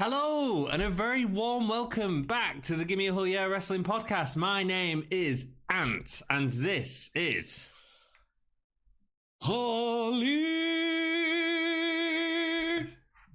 Hello, and a very warm welcome back to the Gimme a Whole Year Wrestling Podcast. My name is Ant, and this is... Holly!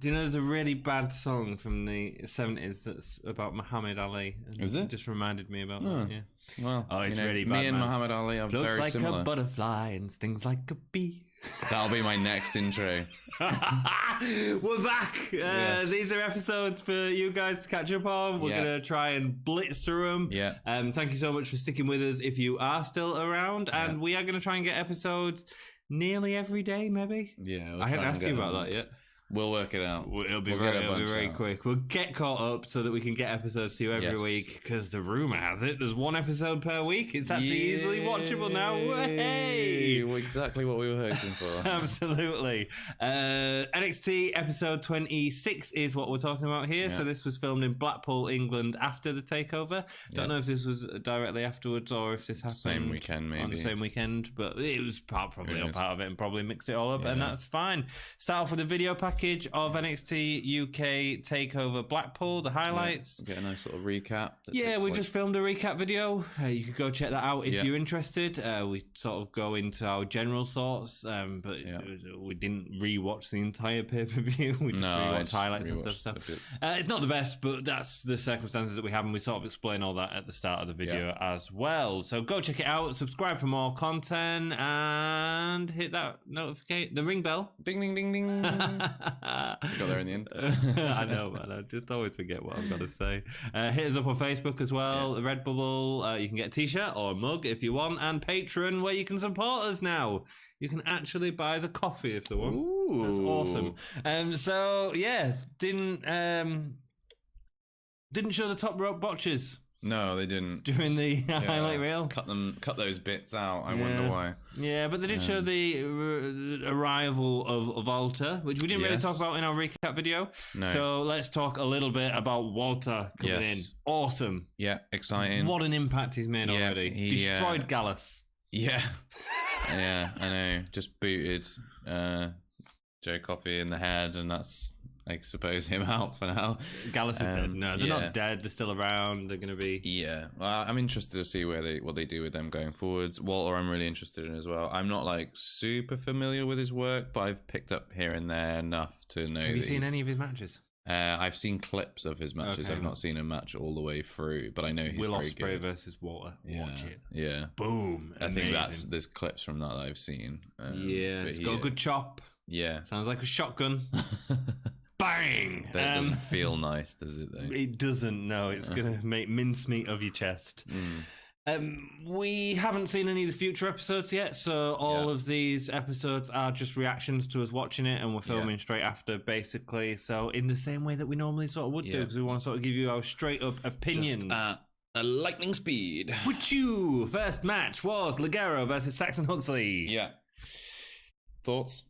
Do you know there's a really bad song from the 70s that's about Muhammad Ali? Is it? It just reminded me about that, yeah. Well, it's really bad, me and man. Muhammad Ali are Looks very like similar. a butterfly and stings like a bee. That'll be my next intro. We're back. Yes. These are episodes for you guys to catch up on. We're going to try and blitz through them. Yeah. Thank you so much for sticking with us if you are still around. And we are going to try and get episodes nearly every day, maybe. Yeah. I haven't asked you about that yet. We'll work it out. It'll be very quick. We'll get caught up so that we can get episodes to you every week, because the rumour has it there's one episode per week. It's actually easily watchable now. Hey! Exactly what we were hoping for. Absolutely. NXT episode 26 is what we're talking about here. So this was filmed in Blackpool, England after the takeover. Don't know if this was directly afterwards or if this happened same weekend, maybe. On the same weekend, but it was probably all part of it and probably mixed it all up, and that's fine. Start off with a video package of NXT UK Takeover Blackpool, the highlights. Get a nice sort of recap. We just filmed a recap video. You could go check that out if you're interested. We sort of go into our general thoughts, but we didn't rewatch the entire pay-per-view. We just rewatched highlights and stuff. So it's not the best, but that's the circumstances that we have, and we sort of explain all that at the start of the video as well. So go check it out, subscribe for more content, and hit that the ring bell. Ding, ding, ding, ding. Got there in the end. I know, man. I just always forget what I've got to say. Hit us up on Facebook as well. Redbubble. You can get a t-shirt or a mug if you want, and Patreon, where you can support us now. You can actually buy us a coffee if they want. Ooh. That's awesome. Didn't show the top rope botches. No, they didn't. During the highlight reel. Cut those bits out. I wonder why. Yeah, but they did show the arrival of Walter, which we didn't really talk about in our recap video. No. So let's talk a little bit about Walter coming in. Awesome. Yeah, exciting. What an impact he's made already. He destroyed Gallus. Yeah. Yeah, I know. Just booted Joe Coffey in the head, and that's... I suppose him out for now. Gallus is dead. No, they're not dead. They're still around. They're going to be... Yeah. Well, I'm interested to see what they do with them going forwards. Walter, I'm really interested in as well. I'm not like super familiar with his work, but I've picked up here and there enough to know. Have you seen any of his matches? I've seen clips of his matches. Okay. I've not seen a match all the way through, but I know he's very good. Will Ospreay versus Walter. Watch it. Yeah. Boom. I think there's clips from that I've seen. It's got a good chop. Yeah. Sounds like a shotgun. Bang! That doesn't feel nice, does it, though? It doesn't, no. It's going to make mincemeat of your chest. We haven't seen any of the future episodes yet, so all of these episodes are just reactions to us watching it, and we're filming straight after, basically. So in the same way that we normally sort of would do, because we want to sort of give you our straight-up opinions. Just at a lightning speed. First match was Ligero versus Saxon Huxley. Yeah. Thoughts?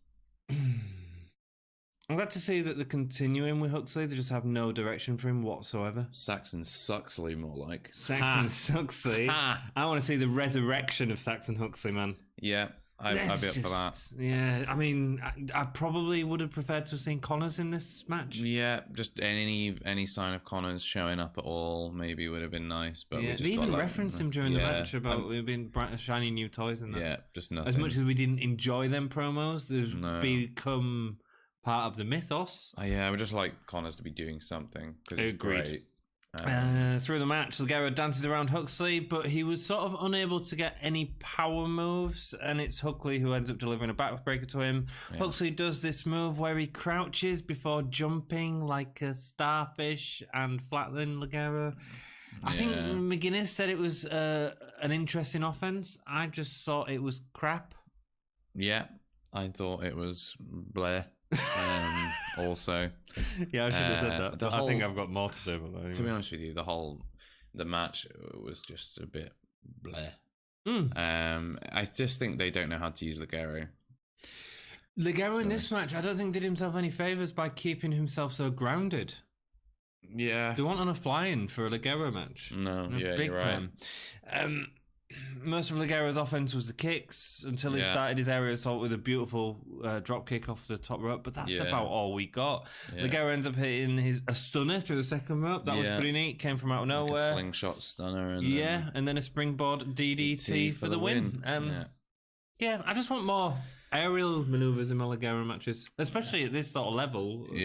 I'm glad to see that they're continuing with Huxley. They just have no direction for him whatsoever. Saxon Suxley, more like. Saxon Huxley. I want to see the resurrection of Saxon Huxley, man. Yeah, I'd be up for that. Yeah, I mean, I probably would have preferred to have seen Connors in this match. Yeah, just any sign of Connors showing up at all maybe would have been nice. But they even referenced him during the match about it being bright, shiny new toys and that. Yeah, just nothing. As much as we didn't enjoy them promos, they've become... part of the mythos. I would just like Connors to be doing something, because it's great. Through the match, Ligero dances around Huxley, but he was sort of unable to get any power moves, and it's Huxley who ends up delivering a backbreaker to him. Yeah. Huxley does this move where he crouches before jumping like a starfish and flattening Ligero. I think McGuinness said it was an interesting offense. I just thought it was crap. Yeah, I thought it was bleh. Also, I should have said that. I think I've got more to say about that. Anyway. To be honest with you, the match was just a bit bleh. I just think they don't know how to use Ligero. Ligero in this match, I don't think did himself any favors by keeping himself so grounded. Yeah, they weren't on a fly-in for a Ligero match. No, big you're time. Right. most of Ligero's offense was the kicks until he started his aerial assault with a beautiful drop kick off the top rope, but that's about all we got. Ligero ends up hitting a stunner through the second rope. That was pretty neat. Came from out of nowhere. Like a slingshot stunner. And then a springboard DDT for the win. I just want more aerial maneuvers in my Ligero matches, especially at this sort of level. I'm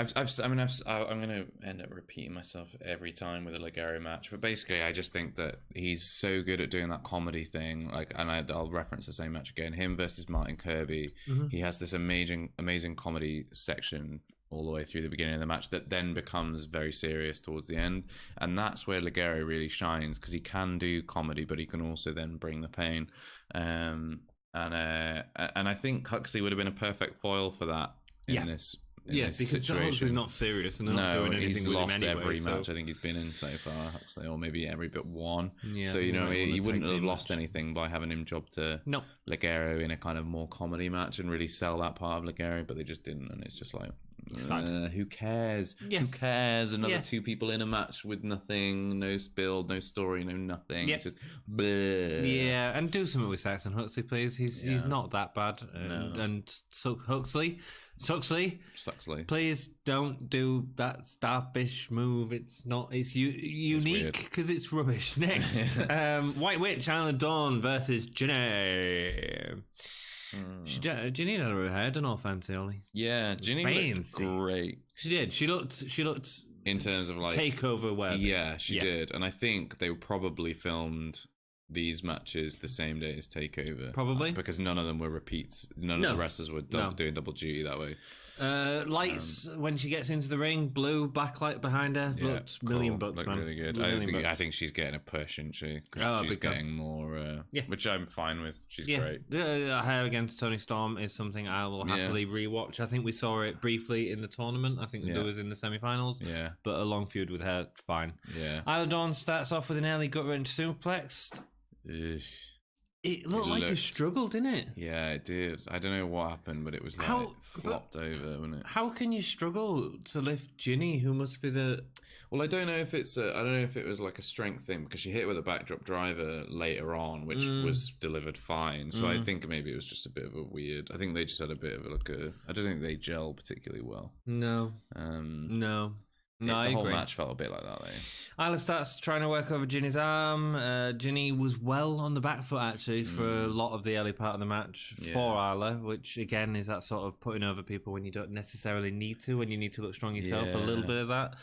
going to end up repeating myself every time with a Ligero match, but basically, I just think that he's so good at doing that comedy thing. I'll reference the same match again. Him versus Martin Kirby. He has this amazing comedy section all the way through the beginning of the match that then becomes very serious towards the end, and that's where Ligero really shines, because he can do comedy, but he can also then bring the pain. And I think Huxley would have been a perfect foil for that in this because situation. Huxley's not serious and they're not doing anything he's with lost him anyway, every match I think he's been in so far, Huxley, or maybe every but one. So he wouldn't have lost anything by having him job to Ligero in a kind of more comedy match and really sell that part of Ligero, but they just didn't, and it's just like, who cares? Who cares? Another two people in a match with nothing, no build, no story, no nothing. It's just bleh. And do something with Saxon Huxley, please. He's not that bad. And Huxley, please don't do that starfish move. It's unique because it's rubbish. Next, White Witch, Isla Dawn versus Jinny. Jinny had her hair done all fancy, Ollie. Yeah, Jinny looked great. She did. She looked in terms of like takeover wear. Yeah, she did, and I think they probably filmed these matches the same day as Takeover. Probably. Because none of them were repeats. None of the wrestlers were doing double duty that way. Lights, when she gets into the ring, blue backlight behind her. Looked $1,000,000, looked man. really good. I think she's getting a push, isn't she? Because she's getting more, which I'm fine with. She's great. Her against Toni Storm is something I will happily rewatch. I think we saw it briefly in the tournament. I think it was in the semi-finals. Yeah. But a long feud with her, fine. Yeah. Isla Dawn starts off with an early gut-wrench suplex. It looked like it struggled, didn't it? Yeah, it did. I don't know what happened, but it was like flopped over, wasn't it? How can you struggle to lift Jinny, who must be the... Well, I don't know if it's I don't know if it was like a strength thing, because she hit with a backdrop driver later on, which was delivered fine. So I think maybe it was just a bit of a weird... I think they just had a bit of I don't think they gel particularly well. No. No, the whole match felt a bit like that, though. Isla starts trying to work over Jinny's arm. Jinny was well on the back foot, actually, for a lot of the early part of the match for Isla, which, again, is that sort of putting over people when you don't necessarily need to, when you need to look strong yourself, a little bit of that.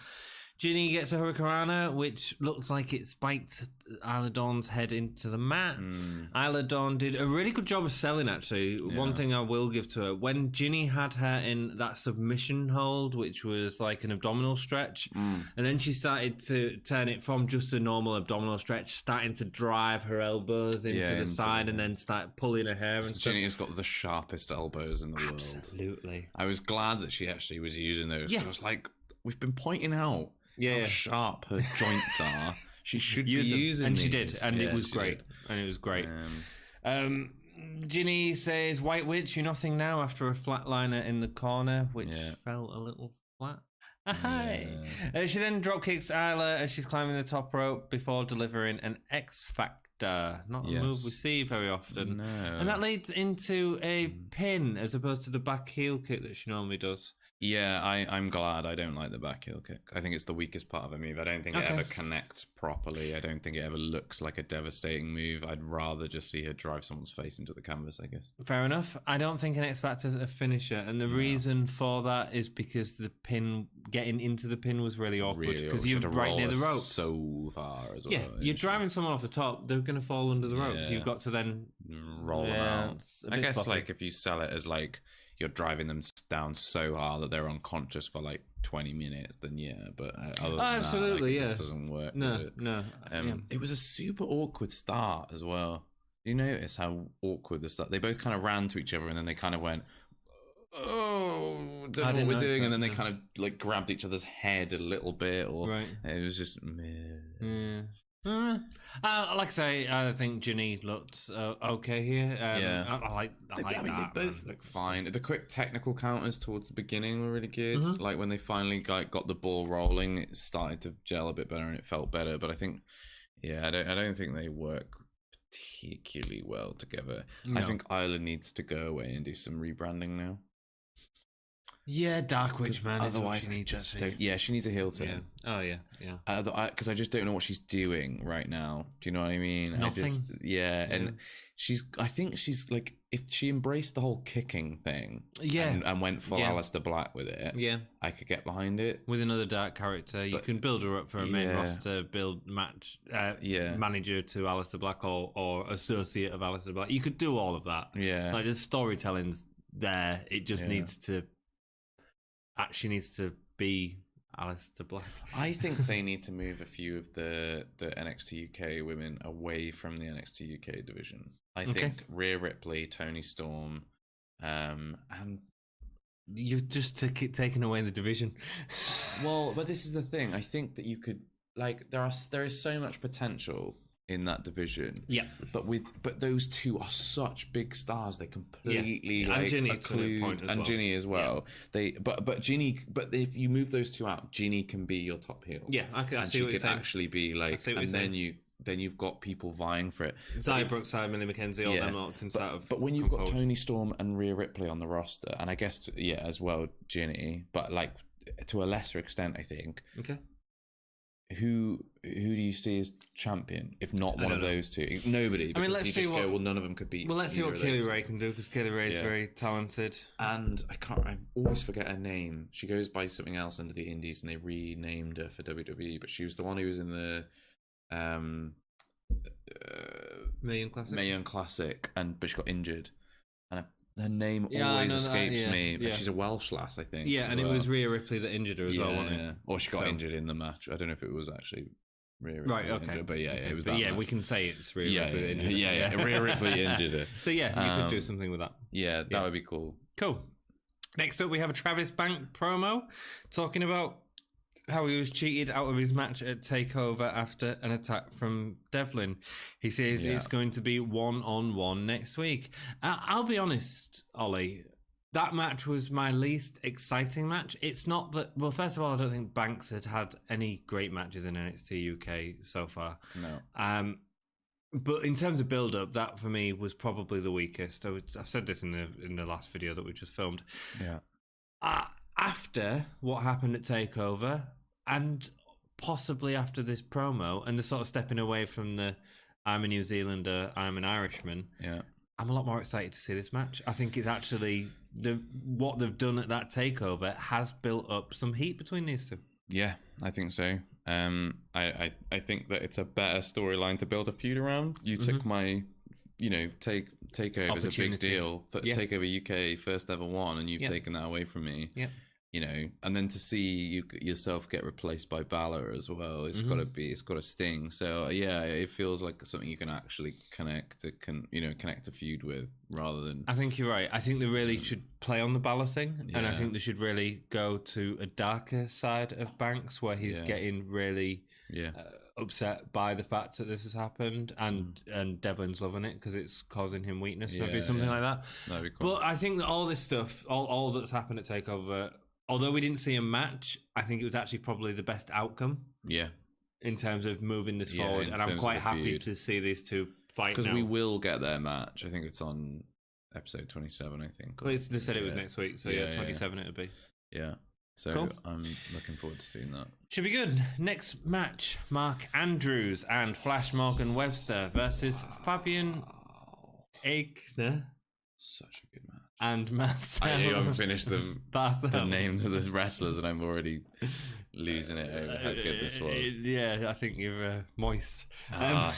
Jinny gets a Hurricanrana, which looks like it spiked Isla Dawn's head into the mat. Isla Dawn did a really good job of selling, actually. One thing I will give to her, when Jinny had her in that submission hold, which was like an abdominal stretch, and then she started to turn it from just a normal abdominal stretch, starting to drive her elbows into the side and then start pulling her hair and stuff. Jinny has got the sharpest elbows in the world. Absolutely. I was glad that she actually was using those. I was like, we've been pointing out how sharp her joints are. She should be using and these. she did, and it was great. Jinny says, "White Witch, you're nothing now," after a flatliner in the corner, which felt a little flat. She then drop kicks Isla as she's climbing the top rope before delivering an X Factor. Not a move we see very often. No. And that leads into a pin as opposed to the back heel kick that she normally does. Yeah, I'm glad. I don't like the back heel kick. I think it's the weakest part of a move. I don't think it ever connects properly. I don't think it ever looks like a devastating move. I'd rather just see her drive someone's face into the canvas, I guess. Fair enough. I don't think an X Factor is a finisher. And the reason for that is because the pin, getting into the pin was really awkward. Because you're right near the rope. So far as well. Yeah, you're driving someone off the top, they're going to fall under the ropes. You've got to then roll them out. I guess sloppy. Like if you sell it as like you're driving them down so hard that they're unconscious for like 20 minutes, then but other than absolutely, that, it just doesn't work. No. It was a super awkward start as well. You notice how awkward the start. They both kind of ran to each other and then they kind of went, "Oh, don't know what we're doing," and then they kind of like grabbed each other's head a little bit, or it was just meh. Like I say, I think Jinny looked okay here. I like I mean, they both look fine. The quick technical counters towards the beginning were really good. Like when they finally got the ball rolling, it started to gel a bit better and it felt better. But I think, I don't think they work particularly well together. No. I think Isla needs to go away and do some rebranding now. Yeah, Dark Witch Man. Otherwise, she needs. she needs a heel turn. Yeah. Oh yeah. Because I just don't know what she's doing right now. Do you know what I mean? Nothing. And I think she's like, if she embraced the whole kicking thing, and went full Aleister Black with it, I could get behind it. With another dark character, you can build her up for a main roster, build match, manager to Aleister Black or associate of Aleister Black. You could do all of that. Yeah, like the storytelling's there. It just needs to. Actually, needs to be Aleister Black. I think they need to move a few of the NXT UK women away from the NXT UK division. I think Rhea Ripley, Toni Storm, and you've just taken away the division. Well, but this is the thing. I think that you could there is so much potential in that division. Yeah. But those two are such big stars. They completely and Jinny and Jinny as well. Yeah. But Jinny, if you move those two out, Jinny can be your top heel. Yeah, I see what you're saying. Actually be like, and then you've got people vying for it. Xia Brookside, Millie McKenzie, all them lot can start. But when you've got Toni Storm and Rhea Ripley on the roster, and I guess as well Jinny, but like to a lesser extent, I think. Okay. Who do you see as champion? If not one of those two, nobody. I mean, let's see what. None of them could beat. Well, let's see what Kaylee Ray can do, because Kaylee Ray is very talented. And I always forget her name. She goes by something else under the Indies, and they renamed her for WWE. But she was the one who was in the Mae Young Classic, but she got injured, and her name always escapes me. But she's a Welsh lass, I think. Yeah, and it was Rhea Ripley that injured her as well, wasn't it? Or she got injured in the match. I don't know if it was actually Rhea Ripley. Right, okay. Injured, but it was that. Yeah, we can say it's Rhea Ripley that injured her. Yeah. Rhea Ripley injured her. So you could do something with that. Yeah, that would be cool. Cool. Next up, we have a Travis Bank promo talking about how he was cheated out of his match at TakeOver after an attack from Devlin. He says it's going to be 1-on-1 next week. I'll be honest, Ollie, that match was my least exciting match. It's not that... Well, first of all, I don't think Banks had any great matches in NXT UK so far. No. But in terms of build-up, that for me was probably the weakest. I've said this in the last video that we just filmed. Yeah. After what happened at TakeOver, and possibly after this promo, and the sort of stepping away from the I'm a New Zealander, I'm an Irishman, I'm a lot more excited to see this match. I think it's actually what they've done at that TakeOver has built up some heat between these two. Yeah, I think so. I think that it's a better storyline to build a feud around. You took my, TakeOver is a big deal. TakeOver UK, first ever one, and you've taken that away from me. Yeah. And then to see yourself get replaced by Balor as well, it's got to sting. So it feels like something you can actually connect a feud with, rather than. I think you're right. I think they really should play on the Balor thing, and I think they should really go to a darker side of Banks, where he's getting really upset by the fact that this has happened, and Devlin's loving it because it's causing him weakness, maybe something like that. That'd be cool. But I think that all this stuff, all that's happened at TakeOver. Although we didn't see a match, I think it was actually probably the best outcome. Yeah. In terms of moving this forward. And I'm quite happy to see these two fight now. Because we will get their match. I think it's on episode 27, I think. Well, they said it was next week, so 27 it'll be. Yeah. So cool. I'm looking forward to seeing that. Should be good. Next match, Mark Andrews and Flash Morgan Webster versus Fabian Aichner. Such a good match. And Marcel. I haven't finished the Barthel. names of the wrestlers, and I'm already losing it over how good this was. Yeah, I think you're moist. I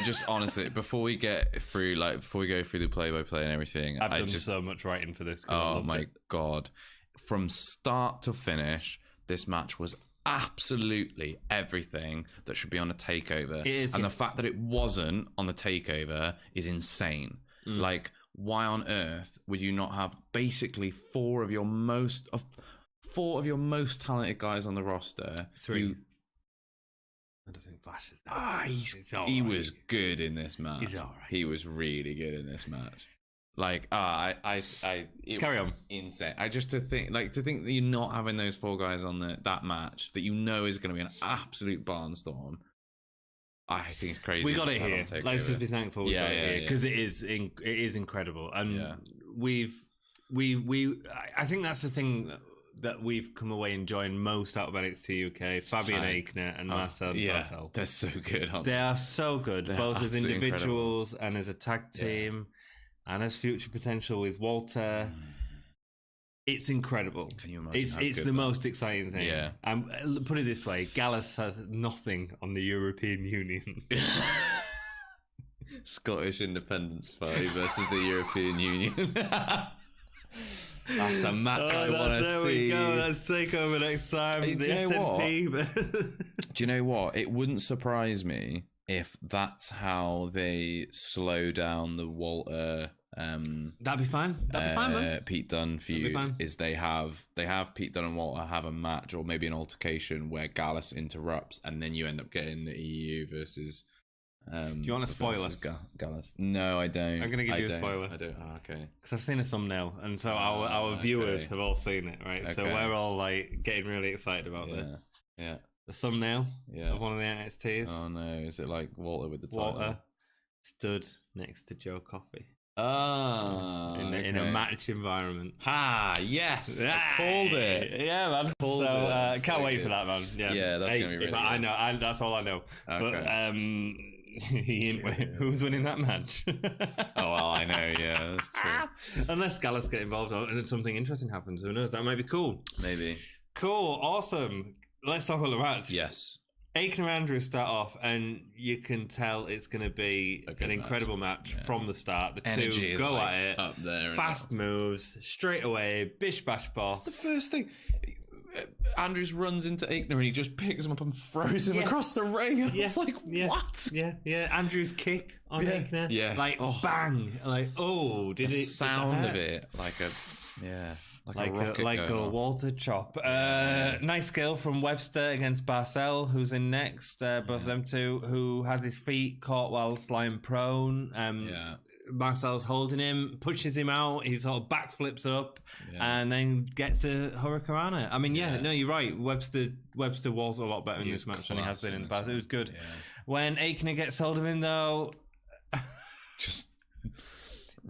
just honestly, before we go through the play-by-play and everything, I've done so much writing for this. Oh my god! From start to finish, this match was absolutely everything that should be on a TakeOver. It is, and the fact that it wasn't on the TakeOver is insane. Like, why on earth would you not have basically four of your most talented guys on the roster? Three. I don't think Flash is that. He was good in this match. He's all right. He was really good in this match. Like, it carry on. Insane. To think that you're not having those four guys on that match that is going to be an absolute barnstorm. I think it's crazy. We got it here. Let's just be thankful we got it here, because it is incredible, and I think that's the thing that we've come away enjoying most out of NXT UK. Fabian Aichner and Marcel. Barthel. They're so good, aren't they? They are so good, both as individuals and as a tag team, and as future potential with Walter. It's incredible. Can you imagine? It's the most exciting thing. Yeah. Put it this way: Gallus has nothing on the European Union. Scottish Independence Party versus the European Union. That's a match I want to see. There we go. Let's take over next time. Do you know what? It wouldn't surprise me if that's how they slow down the Walter. That'd be fine. That'd be fine, man. Pete Dunne feud is they have Pete Dunne and Walter have a match, or maybe an altercation where Gallus interrupts, and then you end up getting the EU versus. Do you want a spoiler? Gallus? No, I don't. I'm going to give you a spoiler. I don't. Oh, okay. Because I've seen a thumbnail, and so our viewers have all seen it, right? Okay. So we're all like getting really excited about this. Yeah. The thumbnail of one of the NXTs. Oh no! Is it like Walter with the title? Walter stood next to Joe Coffey. In a match environment. Yes, I called it. Yeah, man. So can't wait for that, man. Yeah, that's gonna be really. I know. That's all I know. Okay. But who's winning that match? Oh well, I know. Yeah, that's true. Unless Gallus get involved and something interesting happens, who knows? That might be cool. Maybe. Cool. Awesome. Let's talk about the match. Yes. Aichner and Andrews start off, and you can tell it's going to be an incredible match from the start. The energy two go like at it, up there, fast moves, straight away, bish bash bosh. The first thing, Andrews runs into Aichner and he just picks him up and throws him across the ring. And I was like, what? Yeah. Andrews' kick on Aichner. Yeah. Like, bang. Like, did the it? sound of it, like a Walter chop. Nice skill from Webster against Barthel, who's in next. Both of them two, who has his feet caught whilst lying prone. Marcel's holding him, pushes him out. He sort of backflips up and then gets a Hurricanrana. I mean, no, you're right. Webster was a lot better in this match than he has been in the past. It was good. Yeah. When Aichner gets hold of him, though,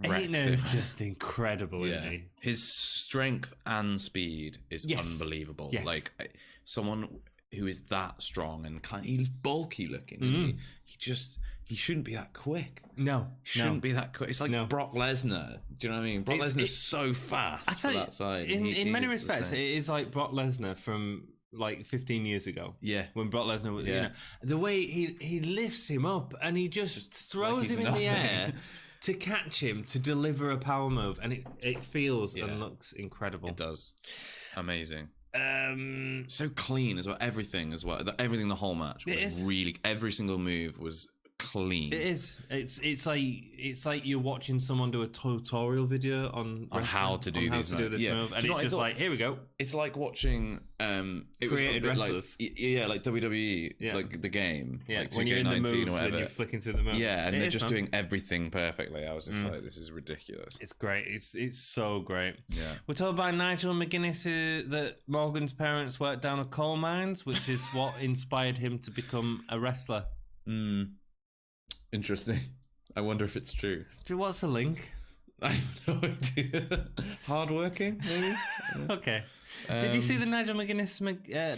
Aichner is just incredible, isn't he? His strength and speed is unbelievable. Yes. Like someone who is that strong and he's bulky looking. He shouldn't be that quick. No, shouldn't be that quick. It's like Brock Lesnar. Do you know what I mean? Brock Lesnar is so fast. I tell you, that side. In many respects, it is like Brock Lesnar from like 15 years ago. Yeah, when Brock Lesnar was, the way he lifts him up and he just throws him in the air to catch him to deliver a power move, and it feels and looks incredible. It does, amazing. So clean as well. Everything the whole match was really. Every single move was clean. It is. It's like you're watching someone do a tutorial video on how to do this move, and it's just like, here we go. It's like watching created wrestlers. Like WWE, like the game, like when you're in the moves and you're flicking through the moves. Yeah, and they're just doing everything perfectly. I was just like, this is ridiculous. It's great. It's so great. Yeah. We're told by Nigel McGuinness that Morgan's parents worked down at coal mines, which is what inspired him to become a wrestler. Interesting. I wonder if it's true. What's the link? I have no idea. Hardworking, maybe? Okay. Did you see the Nigel McGuinness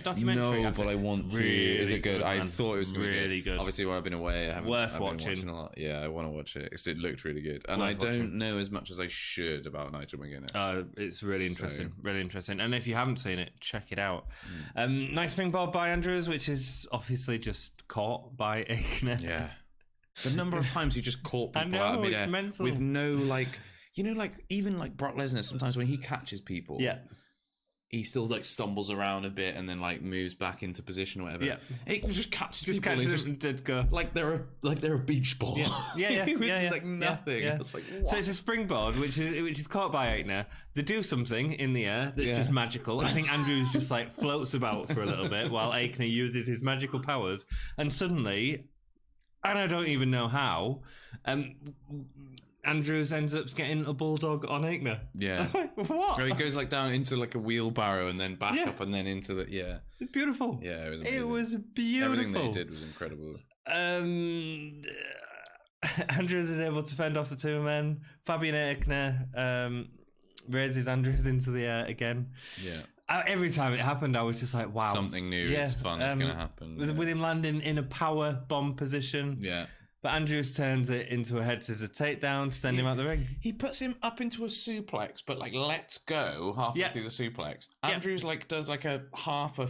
documentary? No, but I want to. Is it good? I thought it was really good. Obviously, while I've been away, I haven't. Worth I've watching. Been watching a lot. Yeah, I want to watch it because it looked really good, and I don't know as much as I should about Nigel McGuinness. It's really interesting, really interesting. And if you haven't seen it, check it out. Nice springboard by Andrews, which is obviously just caught by Aichner. Yeah. The number of times he just caught people out of midair with no even like Brock Lesnar. Sometimes when he catches people, he still like stumbles around a bit and then like moves back into position or whatever. Yeah, he just catches people. Catches and did go like they're a beach ball. Yeah. Like nothing. Yeah. It's like, what? So it's a springboard which is caught by Aichner. They do something in the air that's just magical. I think Andrews just like floats about for a little bit while Aichner uses his magical powers, and suddenly. And I don't even know how. Andrews ends up getting a bulldog on Aichner. Yeah. What? Or he goes like down into like a wheelbarrow and then back up and then into the It's beautiful. Yeah, it was amazing. It was beautiful. Everything they did was incredible. Andrews is able to fend off the two men. Fabian Aichner raises Andrews into the air again. Yeah. Every time it happened, I was just like, wow. Something new is fun is going to happen. With him landing in a power bomb position. Yeah. But Andrews turns it into a head scissors takedown to send him out the ring. He puts him up into a suplex, but like lets go halfway through the suplex. Andrews like does like a half a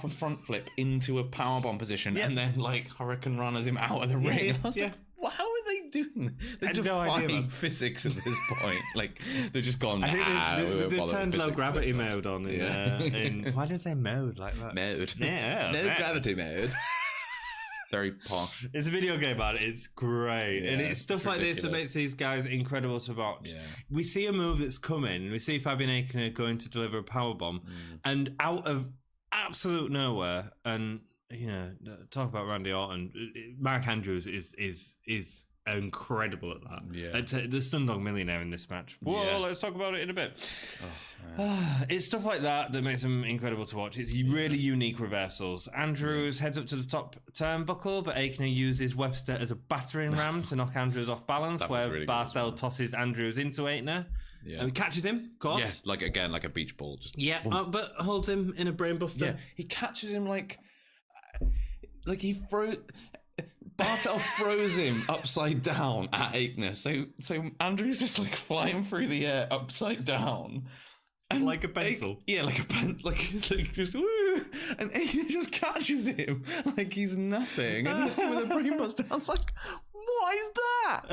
front flip into a powerbomb position, and then like Hurricane Runners him out of the ring. I was like, well, how are they doing? They're defying physics at this point. Like they're just gone. I think they turned low gravity mode on. Why did they say mode like that? Mode. Yeah, no gravity mode. Very posh. It's a video game, man. It's great. And it's stuff like this that makes these guys incredible to watch. Yeah. We see a move that's coming. We see Fabian Aichner going to deliver a powerbomb. And out of absolute nowhere, and, you know, talk about Randy Orton, Mark Andrews is incredible at that. Yeah. The Stundog Millionaire in this match. Whoa, let's talk about it in a bit. It's stuff like that makes them incredible to watch. It's really unique reversals. Andrews heads up to the top turnbuckle, but Aichner uses Webster as a battering ram to knock Andrews off balance, where really Barthel tosses Andrews into Aichner. Yeah. And catches him, of course. Yeah, like a beach ball. Just but holds him in a brainbuster. Yeah. He catches him like he throws... Barthel throws him upside down at Aichner. So Andrews is like flying through the air upside down. And like a pencil. Like a pencil. Like it's like just woo. And Aichner just catches him like he's nothing. And hits him with a brainbuster. I was like, what is that?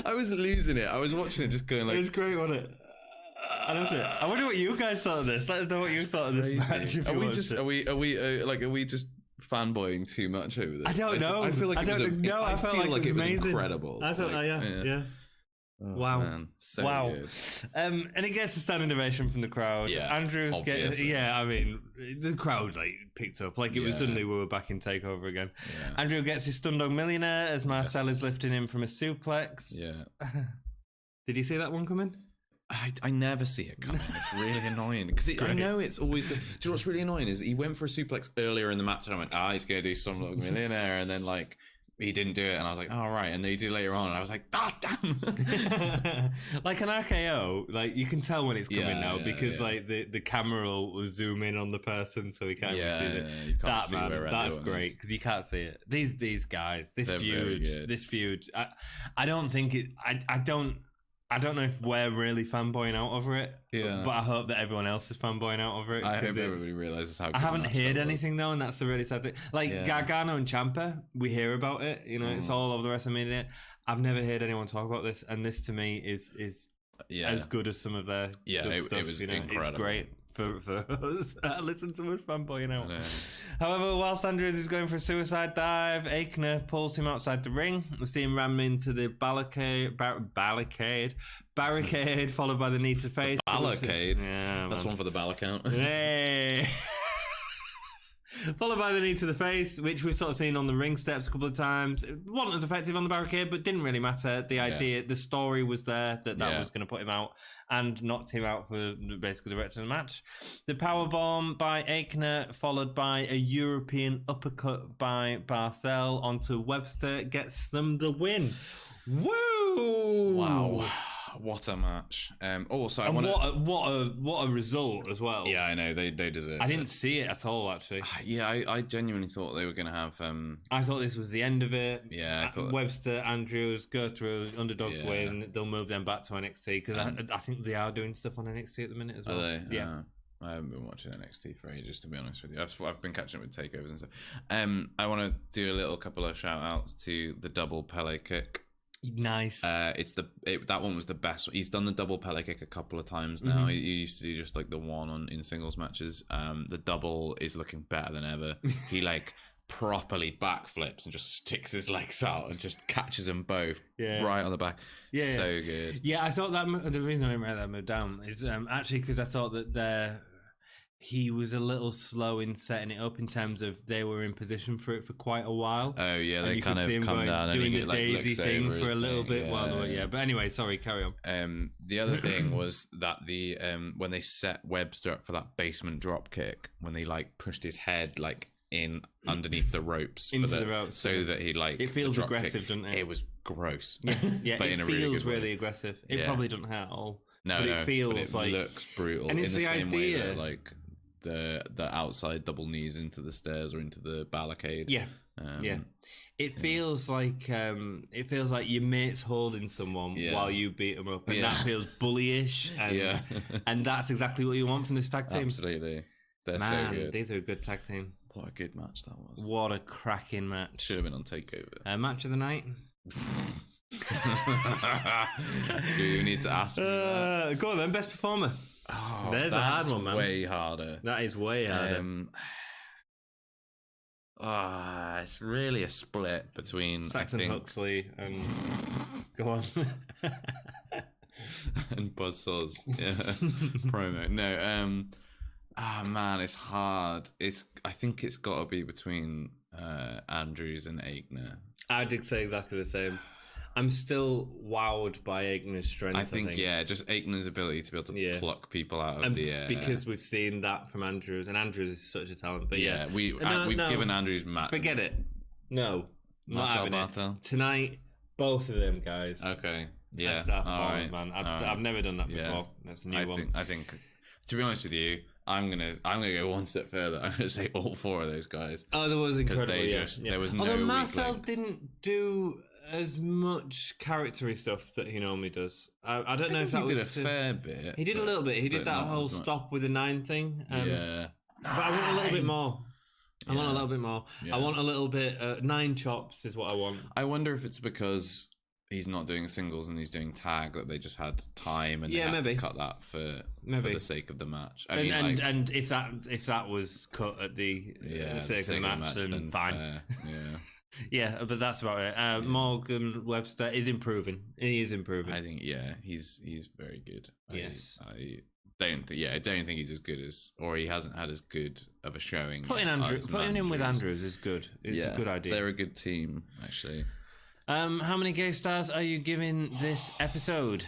I was losing it. I was watching it just going like... It was great, wasn't it? I loved it. I wonder what you guys thought of this. Let us know what you thought of this match. Are we just fanboying too much over this? I don't know. I feel like I felt like it was amazing. Incredible. I thought, yeah. Oh, wow. Man. So good. And it gets a standing ovation from the crowd. Yeah, Andrews gets, I mean, the crowd like picked up. Like it was suddenly we were back in TakeOver again. Yeah. Andrew gets his Stundog Millionaire as Marcel is lifting him from a suplex. Yeah. Did you see that one coming? I never see it coming. It's really annoying because I know it's always. Do you know what's really annoying is he went for a suplex earlier in the match and I went, he's going to do some little millionaire, and then like he didn't do it, and I was like, right, and then he did later on, and I was like, damn. Like an RKO, like you can tell when it's coming now because like the camera will zoom in on the person, so we can't even see it. That man, that's great because you can't see it. These guys, this feud. I don't think it. I don't know if we're really fanboying out over it, but I hope that everyone else is fanboying out over it. I hope everybody realizes how good I haven't heard anything though, and that's the really sad thing. Like Gargano and Ciampa, we hear about it. You know, it's all over the rest of the media. I've never heard anyone talk about this, and this to me is as good as some of their good stuff. It was incredible. It's great for us. Listen to us fanboying out. However, whilst Andrews is going for a suicide dive, Aichner pulls him outside the ring. We see him ram into the barricade, followed by the knee to face. Barricade? Yeah, that's one for the ball count. Hey. Followed by the knee to the face, which we've sort of seen on the ring steps a couple of times. It wasn't as effective on the barricade, but didn't really matter. The idea, the story was there that was going to put him out and knocked him out for basically the rest of the match. The powerbomb by Aichner, followed by a European uppercut by Barthel onto Webster, gets them the win. Woo! Wow. What a match! What a result as well. Yeah, I know they deserve. I didn't see it at all, actually. Yeah, I genuinely thought they were going to have. I thought this was the end of it. Yeah, I thought Webster, Andrews go through, underdogs win. They'll move them back to NXT because I think they are doing stuff on NXT at the minute as well. Are they? Yeah. I haven't been watching NXT for ages, to be honest with you. I've been catching up with takeovers and stuff. I want to do a couple of shout outs to the double Pele kick. Nice. That one was the best. He's done the double Pele kick a couple of times now. He used to do just like the one in singles matches. The double is looking better than ever. He like properly backflips and just sticks his legs out and just catches them both right on the back. Yeah, so good. Yeah, I thought that the reason I didn't write that move down is actually because I thought that he was a little slow in setting it up in terms of they were in position for it for quite a while. Oh yeah, they kind of come down doing the daisy thing for a little bit while they were, But anyway, sorry, carry on. The other thing was that when they set Webster up for that basement drop kick, when they like pushed his head like in underneath the ropes into the ropes, so that he like it feels aggressive, doesn't it? It was gross. Yeah, but it in a feels really aggressive. It probably doesn't hurt at all. No, but it feels but it like looks brutal. and it's in the same way idea that, like the outside double knees into the stairs or into the barricade. Yeah. It feels like your mate's holding someone while you beat them up, and that feels bullyish. And, and that's exactly what you want from this tag team. Absolutely, they're Man, so good. These are a good tag team. What a good match that was. What a cracking match. Should have been on Takeover. Match of the night. Do you need to ask me that? Go on then, best performer. Oh, there's a hard one, man. Way harder. That is way harder. It's really a split between Saxon Huxley and go on. and Buzzsaws. Yeah. Promo. No, man, it's hard. I think it's gotta be between Andrews and Aichner. I did say exactly the same. I'm still wowed by Aichner's strength. I think, just Aichner's ability to be able to pluck people out of the air. Because we've seen that from Andrews, and Andrews is such a talent. But we've given Andrews match. Forget it. No, not Marcel having Barthel. It. Tonight, both of them guys. Okay, yeah. That's that performance, man. I've never done that before. That's a new one. I think, to be honest with you, I'm gonna go one step further. I'm gonna say all four of those guys. Oh, that was incredible. There was no. Although Marcel didn't do as much charactery stuff that he normally does. I don't know if that was... He did a fair bit. He did a little bit. He did that whole stop with the 9 thing. But I want a little bit more. I want a little bit more. I want a little bit... 9 chops is what I want. I wonder if it's because he's not doing singles and he's doing tag, that they just had time and they had to cut that for the sake of the match. And if that was cut at the sake of the match, then fine. Yeah, but that's about it. Morgan Webster is improving. He is improving. I think, he's very good. Yes. I don't think he's as good as, or he hasn't had as good of a showing. Putting him with Andrews is good. It's a good idea. They're a good team, actually. How many gay stars are you giving this episode?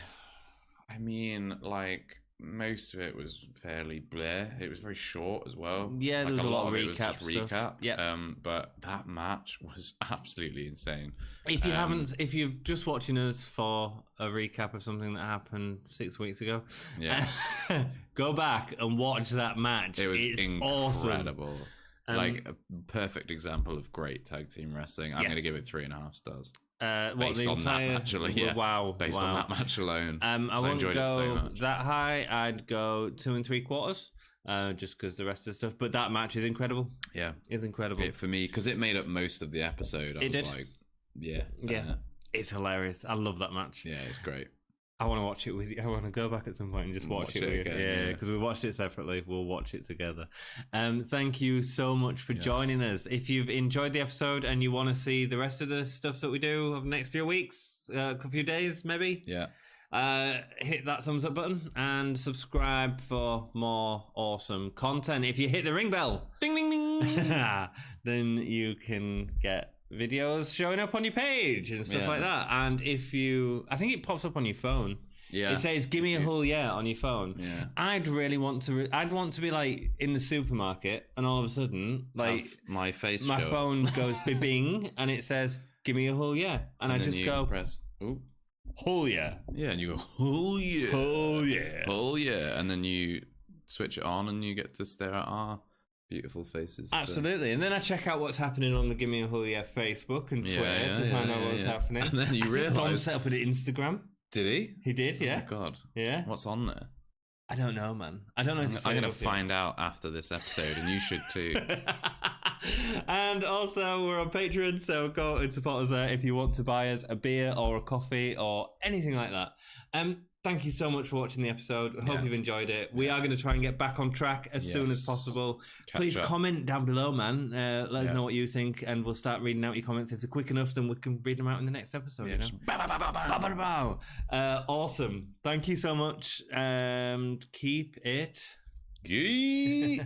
I mean, like, most of it was fairly bleh. It was very short as well. Yeah, there was a lot of recap. Yeah. But that match was absolutely insane. If you're just watching us for a recap of something that happened 6 weeks ago, go back and watch that match. It was incredible. Awesome. Like a perfect example of great tag team wrestling. I'm going to give it 3.5 stars. Based on that match alone. Wow. Based on that match alone. I wouldn't go that high. I'd go 2 3/4. Just because the rest of the stuff. But that match is incredible. Yeah. It's incredible. For me, because it made up most of the episode. I was like, it's hilarious. I love that match. Yeah, it's great. I want to watch it with you. I want to go back at some point and just watch it with you. Yeah, because we watched it separately. We'll watch it together. Thank you so much for joining us. If you've enjoyed the episode and you want to see the rest of the stuff that we do over the next few weeks, a few days maybe, hit that thumbs up button and subscribe for more awesome content. If you hit the ring bell, ding, ding, ding, then you can get videos showing up on your page and stuff like that. And I think it pops up on your phone. Yeah, it says "Give me a whole on your phone. Yeah, I'd really want to. I'd want to be like in the supermarket, and all of a sudden, like my phone goes bing, and it says "Give me a whole and I just go press whole yeah, and you go whole yeah, and then you switch it on, and you get to stare at our beautiful faces. Absolutely. And then I check out what's happening on the Gimme a Whole Facebook and Twitter to find out what's happening. And then you realise Dom set up an Instagram. Did he? He did, yeah. Oh my God. Yeah. What's on there? I don't know, man. I don't know if I'm going to find out after this episode, and you should too. And also, we're on Patreon, so go and support us there if you want to buy us a beer or a coffee or anything like that. Thank you so much for watching the episode. I hope you've enjoyed it. We are going to try and get back on track as soon as possible. Please comment down below, man. Let us know what you think, and we'll start reading out your comments. If they're quick enough, then we can read them out in the next episode. Awesome. Thank you so much, and keep it... Gee.